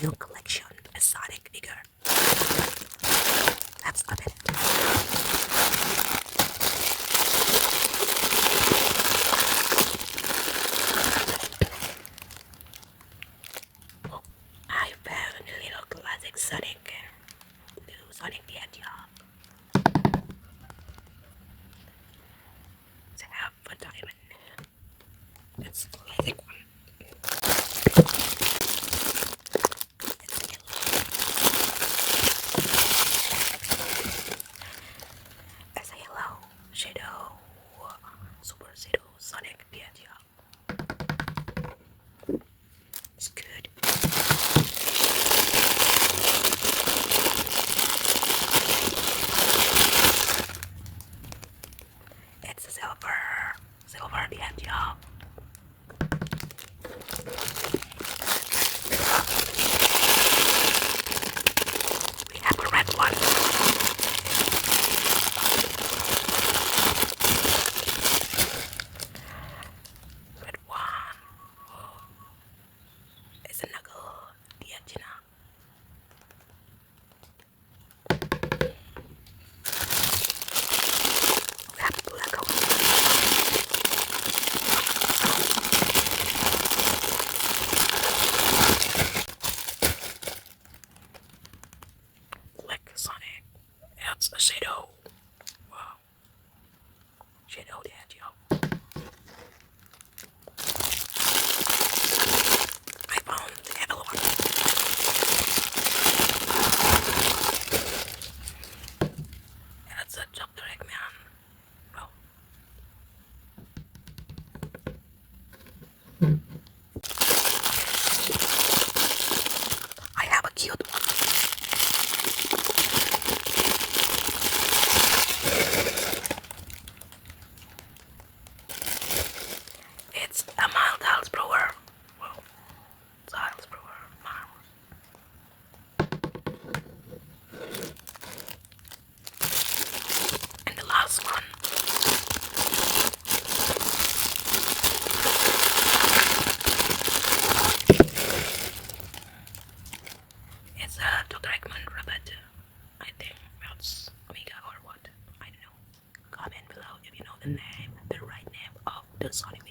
new collection, a Sonic figure. Let's open it. Oh, I found a little classic Sonic. Blue Sonic the Hedgehog. It's half a diamond. It's a classic one. It's a yellow shadow, super shadow Sonic the Hedgehog. It's good. It's a silver the hedgehog. We have a red one. Red one. Oh, it's a knuckle the hedgehog. We have a black one. Black Sonic. It's a shadow. Wow. Shadow the hedgehog. I found the yellow one. That's a Dr. Eggman. Oh. I have a cute one. It's a mild brewer. Well, Giles brewer. Miles. And the last one. It's a Dr. Eggman rabbit. I think that's Omega or what. I don't know. Comment below if you know the right name of the Sonic